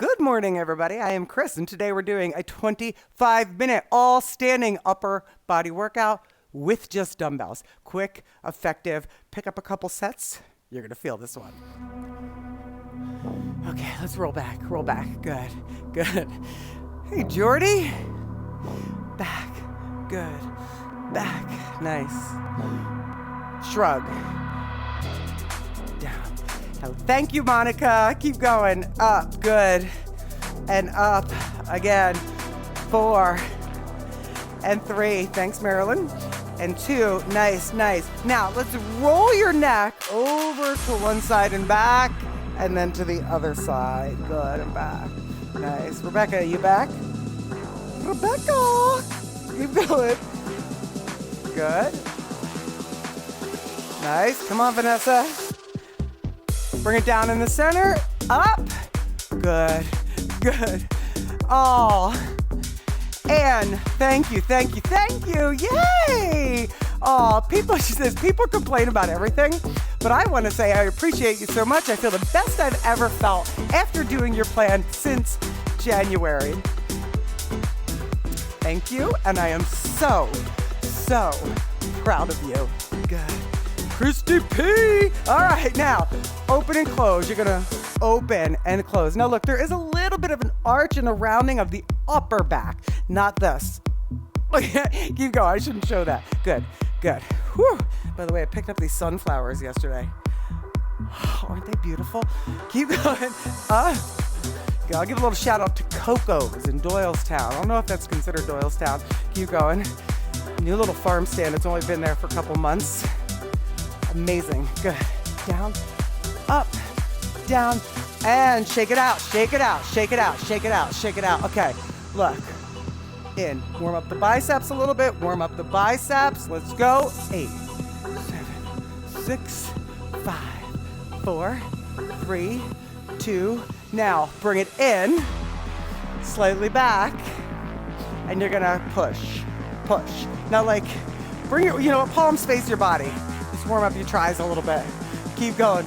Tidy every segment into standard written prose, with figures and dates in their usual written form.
Good morning, everybody. I am Chris, and today we're doing a 25-minute all-standing upper body workout with just dumbbells. Quick, effective, pick up a couple sets. You're going to feel this one. Okay, let's roll back. Good, good. Hey, Jordy. Back, good. Back, nice. Shrug. Down. Thank you, Monica. Keep going. Up. Good. And up. Again. 4. And 3. Thanks, Marilyn. And 2. Nice, nice. Now, let's roll your neck over to one side and back, and then to the other side. Good. And back. Nice. Rebecca, are you back? Rebecca! Keep going. Good. Nice. Come on, Vanessa. Bring it down in the center. Up. Good. Good. Oh. And thank you. Yay. Oh, she says, people complain about everything, but I want to say I appreciate you so much. I feel the best I've ever felt after doing your plan since January. Thank you. And I am so proud of you. Good. Christy P. All right, now open and close. You're gonna open and close. Now look, there is a little bit of an arch and a rounding of the upper back, not this. Keep going, I shouldn't show that. Good. Whew. By the way, I picked up these sunflowers yesterday. Aren't they beautiful? Keep going. I'll give a little shout out to Coco's in Doylestown. I don't know if that's considered Doylestown. Keep going. New little farm stand. It's only been there for a couple months. Amazing. Good. Down, up, down, and shake it out. Okay, look. In. Warm up the biceps a little bit. Let's go. 8, 7, 6, 5, 4, 3, 2. Now, bring it in. Slightly back. And you're going to push. Now, bring your, palms face your body. Warm up your tries a little bit. Keep going.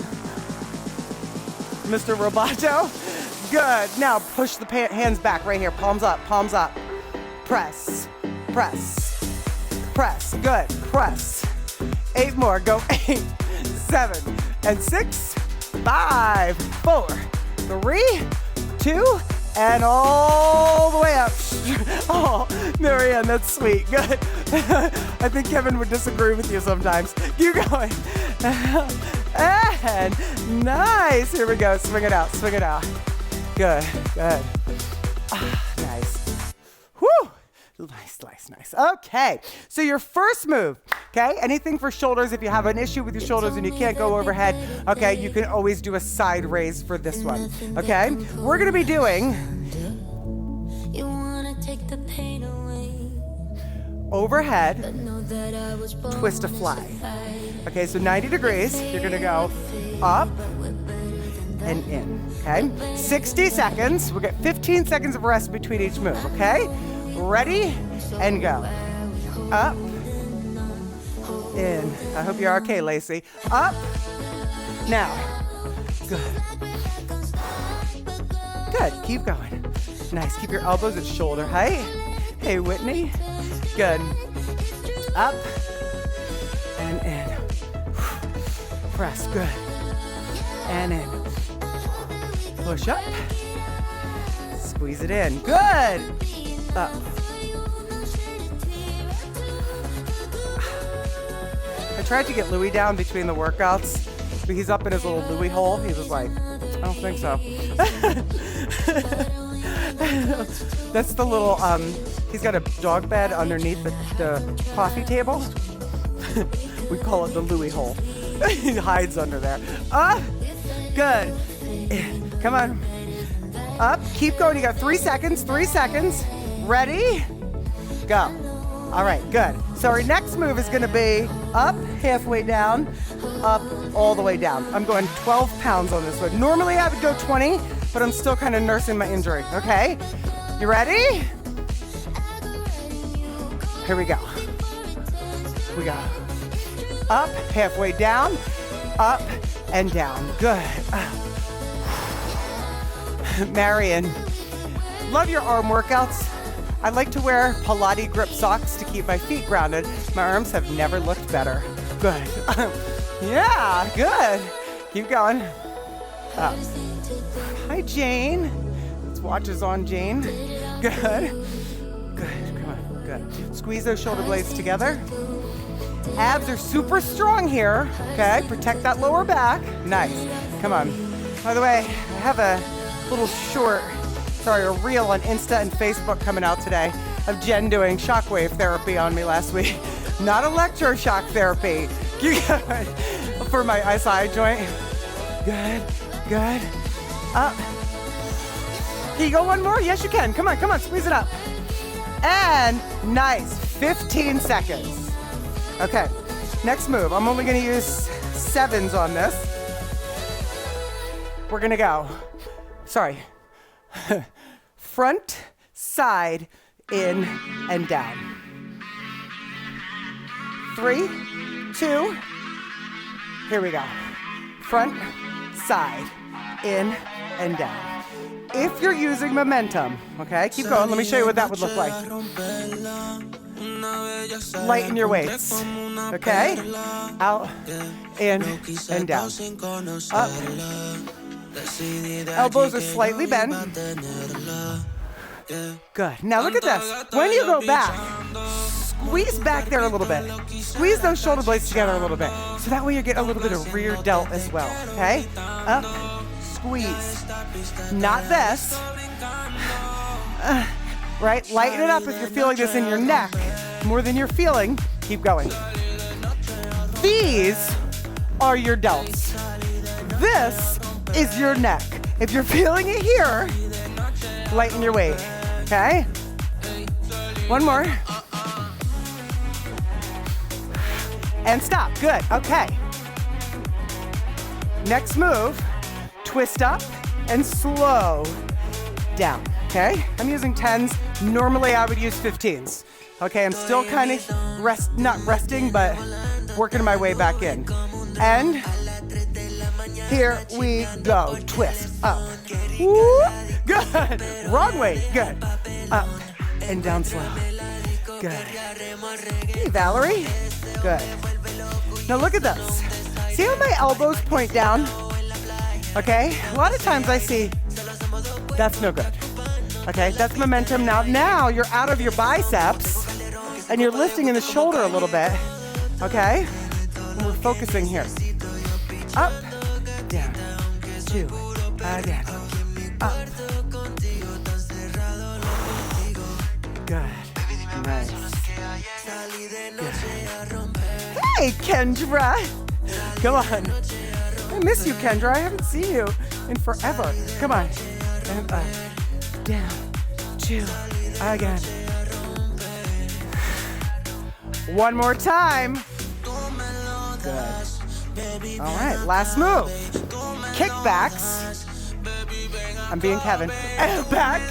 Mr. Roboto. Good. Now push the hands back right here. Palms up. Press. Good. Press. 8 more. Go. 8, 7, and 6, 5, 4, 3, 2, and all the way up. Oh, Marianne, that's sweet. Good. I think Kevin would disagree with you sometimes. Keep going. And nice. Here we go. Swing it out. Good. Nice. Whew. Nice. Okay. So your first move, okay? Anything for shoulders. If you have an issue with your shoulders and you can't go overhead, okay, you can always do a side raise for this one, okay? We're going to be doing overhead twist to fly. Okay, so 90 degrees. You're going to go up and in, okay? 60 seconds. We'll get 15 seconds of rest between each move, okay? Ready and go. Up, in. I hope you're okay, Lacey. Up, now. Good, keep going. Nice, keep your elbows at shoulder height. Hey, Whitney. Good. Up and in. Press, good. And in. Push up. Squeeze it in. Good. Up. I tried to get Louie down between the workouts, but he's up in his little Louie hole. He was like, I don't think so. That's the little, he's got a dog bed underneath the coffee table. We call it the Louie hole. He hides under there. Good. Come on. Up, keep going. You got 3 seconds. Ready? Go. All right, good. So our next move is gonna be up, halfway down, up, all the way down. I'm going 12 pounds on this one. Normally I would go 20, but I'm still kind of nursing my injury, okay? You ready? Here we go. Up, halfway down, up and down. Good. Marion, love your arm workouts. I like to wear Pilates grip socks to keep my feet grounded. My arms have never looked better. Good. Yeah, good. Keep going. Up. Hi, Jane. Let's watch us on, Jane. Good. Good. Come on. Good. Squeeze those shoulder blades together. Abs are super strong here. Okay. Protect that lower back. Nice. Come on. By the way, I have a little a reel on Insta and Facebook coming out today of Jen doing shockwave therapy on me last week. Not electroshock therapy. For my SI joint. Good, good. Up. Can you go one more? Yes, you can. Come on, squeeze it up. And nice, 15 seconds. Okay, next move. I'm only gonna use 7s on this. We're gonna go, front, side, in, and down. 3, 2, here we go. Front, side, in, and down. If you're using momentum, okay, keep going. Let me show you what that would look like. Lighten your weights, okay? Out, in, and down. Up. Elbows are slightly bent. Good. Now look at this. When you go back, squeeze back there a little bit. Squeeze those shoulder blades together a little bit. So that way you get a little bit of rear delt as well, okay? Up, squeeze. Not this. Right? Lighten it up if you're feeling this in your neck more than you're feeling. Keep going. These are your delts. This is your neck. If you're feeling it here, lighten your weight, okay? One more. And stop, good, okay. Next move, twist up and slow down, okay? I'm using 10s. Normally I would use 15s. Okay, I'm still kind of not resting, but working my way back in. And here we go, twist, up. Woo, good, wrong way, good. Up and down slow, good. Hey, Valerie, good. Now look at this. See how my elbows point down? Okay, a lot of times I see, that's no good. Okay, that's momentum. Now you're out of your biceps and you're lifting in the shoulder a little bit. Okay, and we're focusing here. Up, down, 2, again, up. Good, nice. Good. Hey, Kendra. Come on. I miss you, Kendra. I haven't seen you in forever. Come on. And up, down, 2, again. One more time. Good. All right, last move. Kickbacks. I'm being Kevin. And back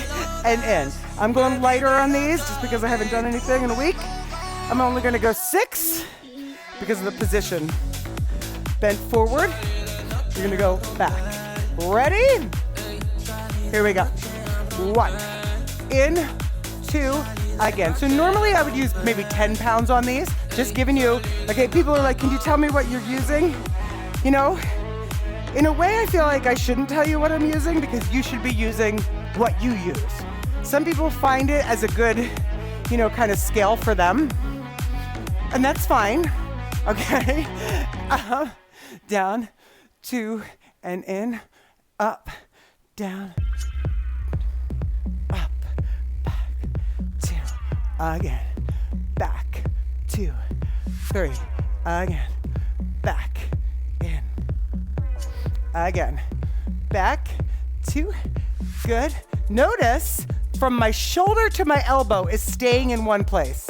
and in. I'm going lighter on these just because I haven't done anything in a week. I'm only going to go 6 because of the position. Bent forward. You're going to go back. Ready? Here we go. 1. In, 2, again. So normally I would use maybe 10 pounds on these. Just giving you, okay, people are like, can you tell me what you're using? You know, in a way I feel like I shouldn't tell you what I'm using because you should be using what you use. Some people find it as a good, you know, kind of scale for them. And that's fine, okay? Up, down, 2, and in, up, down, up, back, 2, again, back, 2, 3, again, back, in, again, back, 2, good. Notice from my shoulder to my elbow is staying in one place,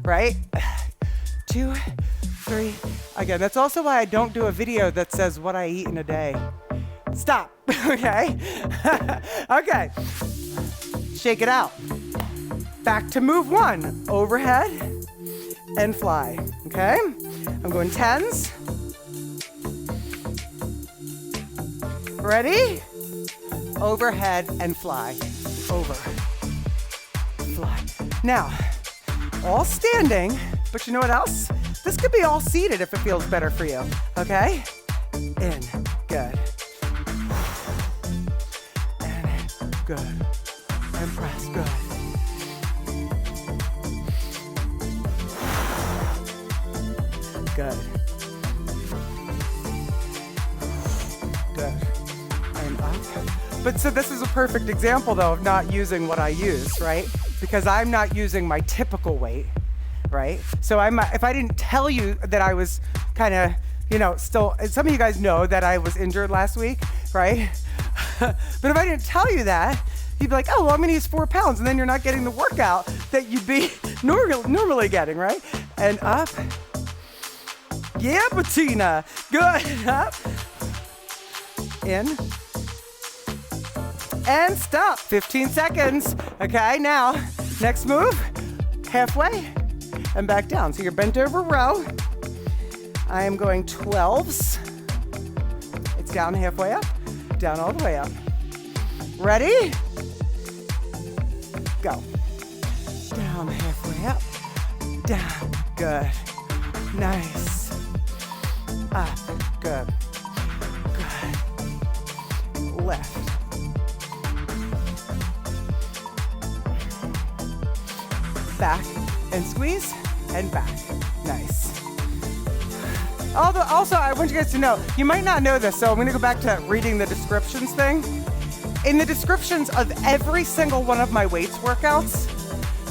right? 2, 3, again. That's also why I don't do a video that says what I eat in a day. Stop, okay? Okay, shake it out. Back to move 1, overhead and fly, okay? I'm going 10s. Ready? overhead and fly. Over, fly. Now, all standing, but you know what else? This could be all seated if it feels better for you, okay? In, good. And in, good. And press, good. Good. Good. And up. But so this is a perfect example though of not using what I use, right? Because I'm not using my typical weight, right? So if I didn't tell you that I was kind of, still, some of you guys know that I was injured last week, right? But if I didn't tell you that, you'd be like, oh, well, I'm gonna use 4 pounds, and then you're not getting the workout that you'd be normally getting, right? And up. Yeah, Bettina. Good. Up. In. And stop. 15 seconds. Okay, now, next move. Halfway and back down. So you're bent over row. I am going 12s. It's down halfway up. Down all the way up. Ready? Go. Down halfway up. Down. Good. Nice. Up. Good. Good. Left. Back and squeeze and back. Nice. Also, I want you guys to know, you might not know this, so I'm going to go back to reading the descriptions thing. In the descriptions of every single one of my weights workouts,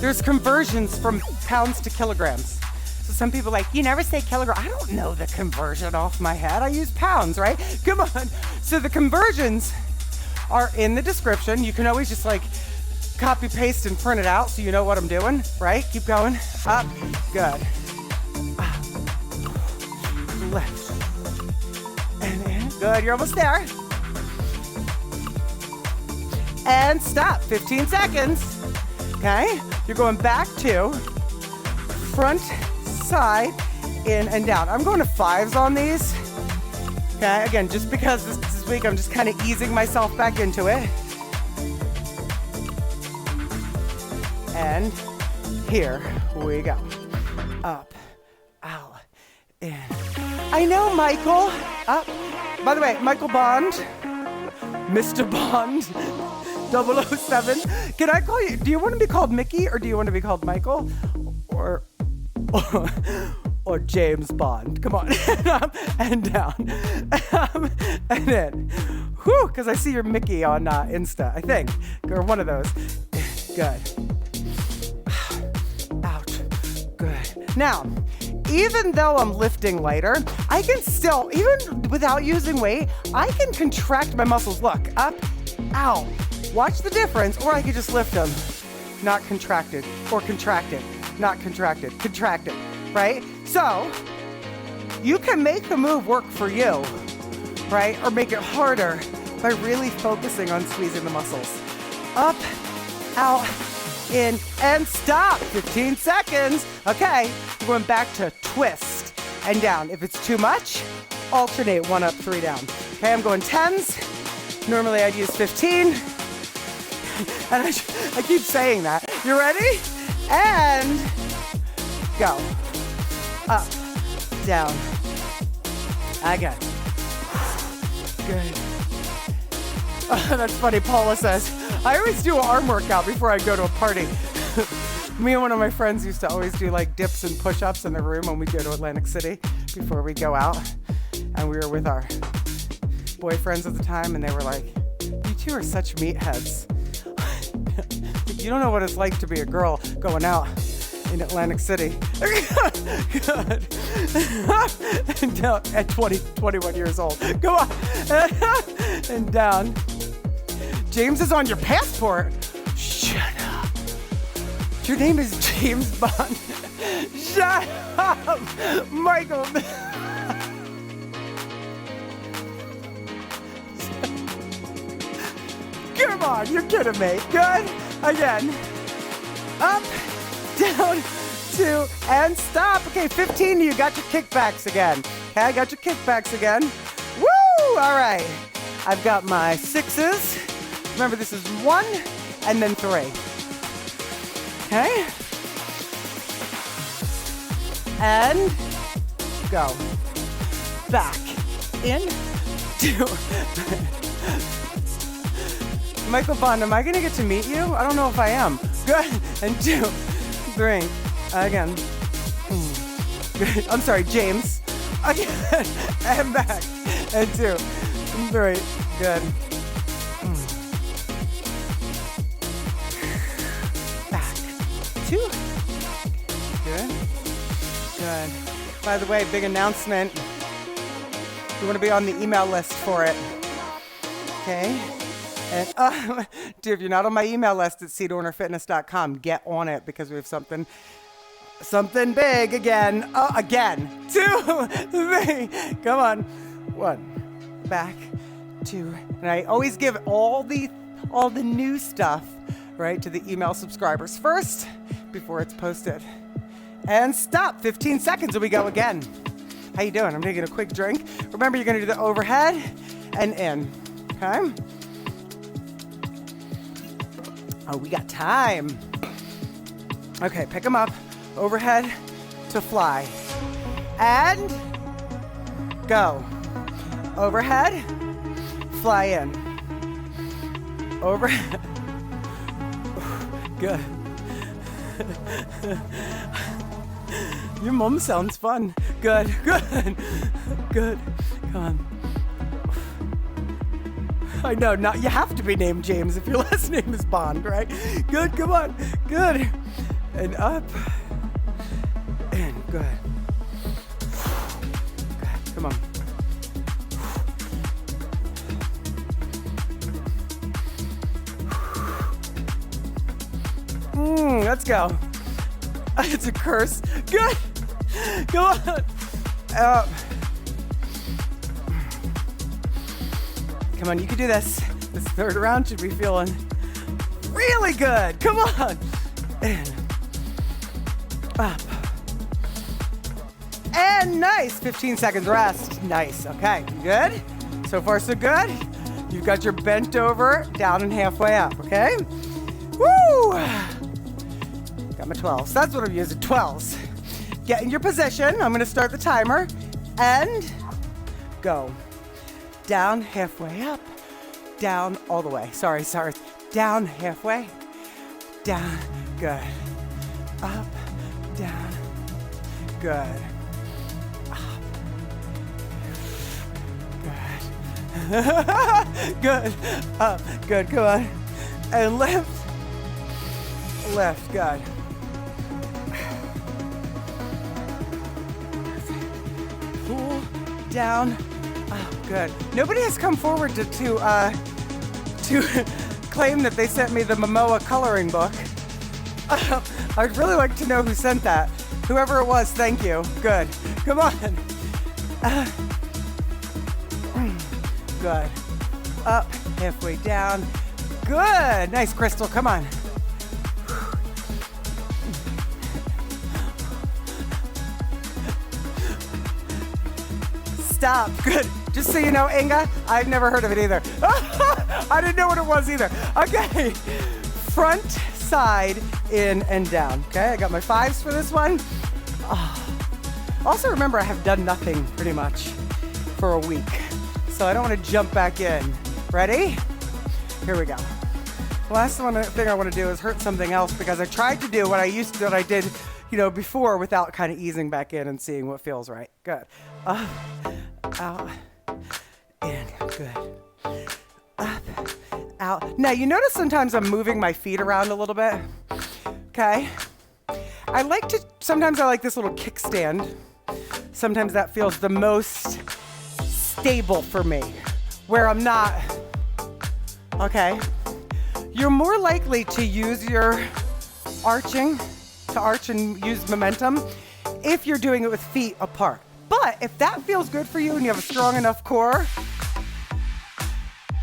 there's conversions from pounds to kilograms. So some people are like, you never say kilogram. I don't know the conversion off my head. I use pounds, right? Come on. So the conversions are in the description. You can always just copy, paste, and print it out so you know what I'm doing, right? Keep going. Up. Good. Up. Left. And in. Good. You're almost there. And stop. 15 seconds. Okay? You're going back to front, side, in, and down. I'm going to 5s on these. Okay? Again, just because this week I'm just kind of easing myself back into it. And here we go. Up, out, in. I know, Michael. Up. By the way, Michael Bond, Mr. Bond, 007. Can I call you? Do you want to be called Mickey or do you want to be called Michael or James Bond? Come on. Up and down. And then, whew, because I see your Mickey on Insta, I think, or one of those. Good. Good. Now, even though I'm lifting lighter, I can still, even without using weight, I can contract my muscles. Look, up, out. Watch the difference, or I could just lift them. Not contracted, or contracted, not contracted, contracted, right? So, you can make the move work for you, right? Or make it harder by really focusing on squeezing the muscles. Up, out, in, and stop. 15 seconds. Okay, we're going back to twist and down. If it's too much, alternate 1 up, 3 down. Okay, I'm going 10s. Normally I'd use 15. And I keep saying that. You ready? And go. Up, down. Again. Good. Oh, that's funny. Paula says, I always do an arm workout before I go to a party. Me and one of my friends used to always do dips and push-ups in the room when we go to Atlantic City before we go out. And we were with our boyfriends at the time, and they were like, you two are such meatheads. You don't know what it's like to be a girl going out in Atlantic City. Good. And down at 21 years old. Go on. And down. James is on your passport. Shut up. Your name is James Bond. Shut up, Michael. Come on, you're kidding me. Good. Again. Up, down, 2, and stop. Okay, 15, you got your kickbacks again. Okay, I got your kickbacks again. Woo! All right. I've got my 6s, Remember, this is 1 and then 3. Okay? And go. Back. In. 2. Michael Bond, am I gonna get to meet you? I don't know if I am. Good. And 2, 3. Again. Good. I'm sorry, James. Again. And back. And 2, 3. Good. Back. 2. Good. Good. By the way, big announcement. You want to be on the email list for it. Okay? And dude, if you're not on my email list at cdornerfitness.com, get on it because we have something big again. Again. 2, 3. Come on. 1. Back. 2. And I always give all the new stuff, right, to the email subscribers first before it's posted. And stop. 15 seconds and we go again. How you doing? I'm gonna get a quick drink. Remember, you're gonna do the overhead and in. Okay? Oh, we got time. Okay, pick them up. Overhead to fly. And go. Overhead, fly in. Overhead. Good. Your mom sounds fun. Good, good, good. Come on. I know, not you have to be named James if your last name is Bond, right? Good, come on. Good. And up. And good. Good. Come on. Let's go. It's a curse. Good. Come on. Up. Come on, you can do this. This third round should be feeling really good. Come on. And up. And nice. 15 seconds rest. Nice. Okay. Good. So far, so good. You've got your bent over, down and halfway up. Okay. Woo. Got my 12s. That's what I'm using. 12s. Get in your position. I'm going to start the timer. And go. Down, halfway up. Down, all the way. Sorry. Down, halfway. Down. Good. Up. Down. Good. Up. Good. Good. Up. Good. Come on. And lift. Lift. Good. Pull down. Oh, good. Nobody has come forward to claim that they sent me the Momoa coloring book. I'd really like to know who sent that. Whoever it was, thank you. Good. Come on. Good. Up, halfway down. Good. Nice, Crystal. Come on. Stop. Good. Just so you know, Inga, I've never heard of it either. I didn't know what it was either. Okay. Front, side, in, and down. Okay, I got my 5s for this one. Also, remember, I have done nothing pretty much for a week. So I don't want to jump back in. Ready? Here we go. The last thing I want to do is hurt something else because I tried to do what I did, before without kind of easing back in and seeing what feels right. Good. Up, out, in. Good. Up, out. Now, you notice sometimes I'm moving my feet around a little bit. Okay? Sometimes I like this little kickstand. Sometimes that feels the most stable for me, where I'm not, okay? You're more likely to use your arch and use momentum if you're doing it with feet apart. But if that feels good for you and you have a strong enough core,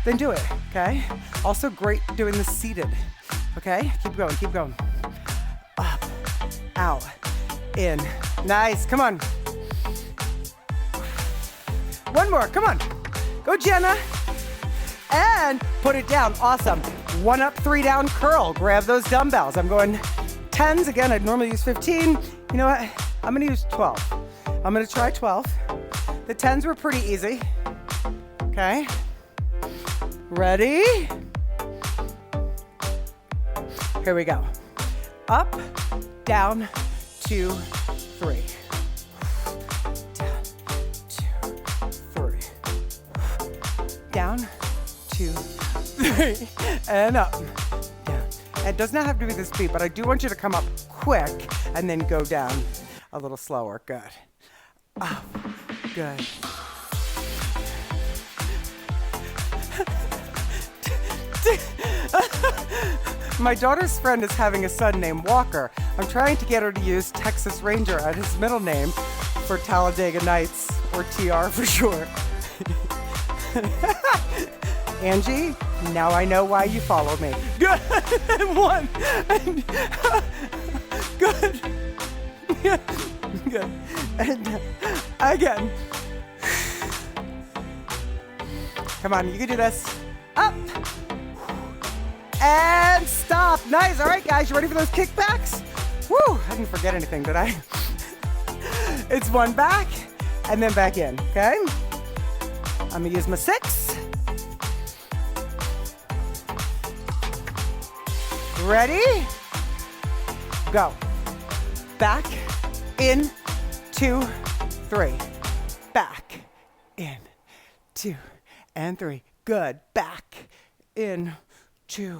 then do it, okay? Also great doing this seated, okay? Keep going. Up, out, in. Nice, come on. One more, come on. Go, Jenna. and put it down. Awesome. 1 up, 3 down curl. Grab those dumbbells. I'm going 10s. Again, I'd normally use 15. You know what? I'm gonna use 12. I'm gonna try 12. The 10s were pretty easy. Okay. Ready? Here we go. Up, down, 2, 3. Down, 2, 3, and up, down. It does not have to be this speed, but I do want you to come up quick and then go down a little slower. Good. Up, good. My daughter's friend is having a son named Walker. I'm trying to get her to use Texas Ranger as his middle name for Talladega Nights, or TR for short. Angie, now I know why you follow me. Good. 1. Good. Good. And again. Come on, you can do this. Up. And stop. Nice. All right, guys, you ready for those kickbacks? Woo, I didn't forget anything, did I? It's 1 back and then back in, okay? I'm gonna use my 6. Ready? Go. Back, in, 2, 3. Back, in, 2, and 3. Good. Back, in, 2,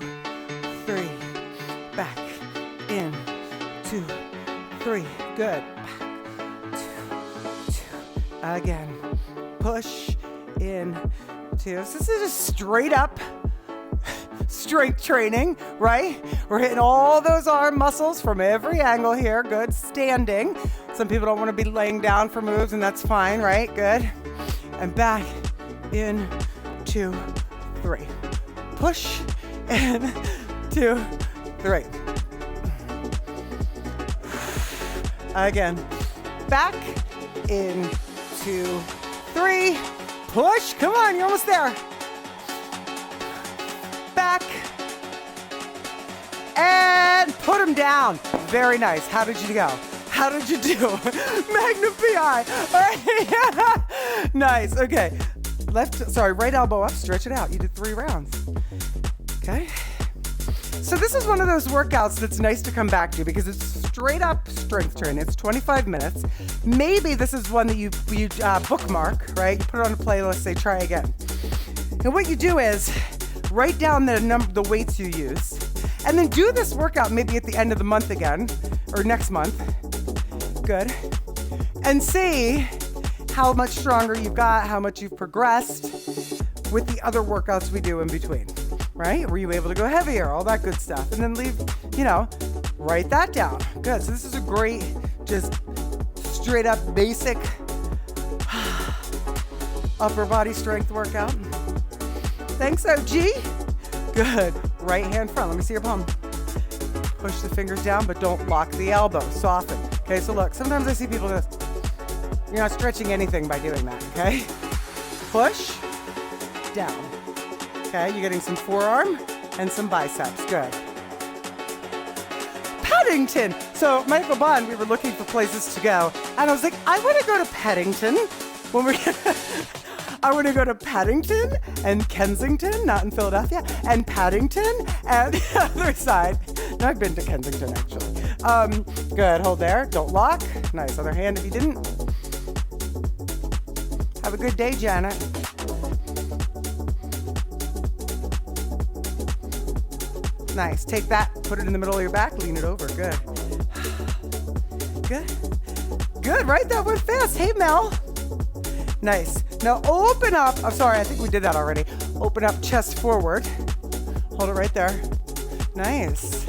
3. Back, in, 2, 3. Good. Back, 2, 2. Again. Push, in, 2. So this is just straight up strength training, right? We're hitting all those arm muscles from every angle here. Good. Standing. Some people don't want to be laying down for moves, and that's fine, right? Good. And back, in, 2, 3. Push, in, 2, 3. Again. Back, in, 2, 3. Push. Come on, you're almost there. Back. And put them down. Very nice. How did you go? How did you do? Magnum PI. All right. Nice. Okay. Right elbow up. Stretch it out. You did 3 rounds. Okay. So this is one of those workouts that's nice to come back to because it's straight up strength training. It's 25 minutes. Maybe this is one that you bookmark, right? You put it on a playlist, say try again. And what you do is write down the weights you use, and then do this workout maybe at the end of the month again, or next month. Good. And see how much stronger you've got, how much you've progressed with the other workouts we do in between, right? Were you able to go heavier, all that good stuff, and then write that down. Good. So this is a great, just straight up basic upper body strength workout. Thanks, OG. Good. Right hand front. Let me see your palm. Push the fingers down, but don't lock the elbow. Soften. Okay, so look, sometimes I see people do this. You're not stretching anything by doing that, okay? Push, down. Okay, you're getting some forearm and some biceps. Good. Paddington. So Michael Bond, we were looking for places to go, and I was like, I want to go to Paddington I want to go to Paddington and Kensington, not in Philadelphia, and Paddington and the other side. No, I've been to Kensington, actually. Good, hold there. Don't lock. Nice. Other hand if you didn't. Have a good day, Janet. Nice. Take that, put it in the middle of your back, lean it over. Good. Good. Good, right? That went fast. Hey, Mel. Nice. Now open up. I'm sorry, I think we did that already. Open up, chest forward. Hold it right there. Nice.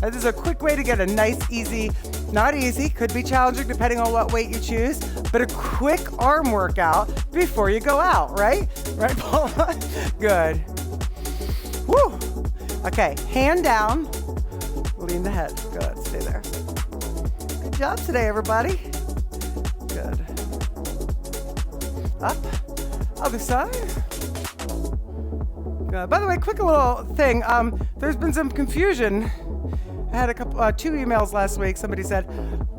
This is a quick way to get a nice, easy, not easy, could be challenging depending on what weight you choose, but a quick arm workout before you go out, right? Right, Paula? Good. Woo. Okay, hand down. Lean the head. Good, stay there. Good job today, everybody. Good. Up, other side. By the way, quick little thing. There's been some confusion. I had two emails last week. Somebody said,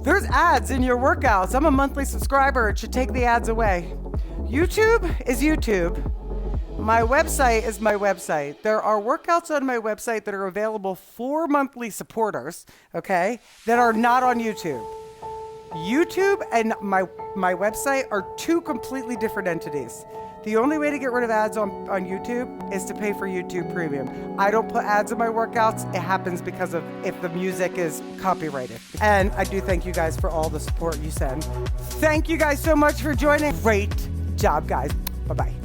there's ads in your workouts. I'm a monthly subscriber. It should take the ads away. YouTube is YouTube. My website is my website. There are workouts on my website that are available for monthly supporters, okay, that are not on YouTube. YouTube and my website are two completely different entities. The only way to get rid of ads on YouTube is to pay for YouTube Premium. I don't put ads in my workouts. It happens because of if the music is copyrighted. And I do thank you guys for all the support you send. Thank you guys so much for joining. Great job, guys. Bye-bye.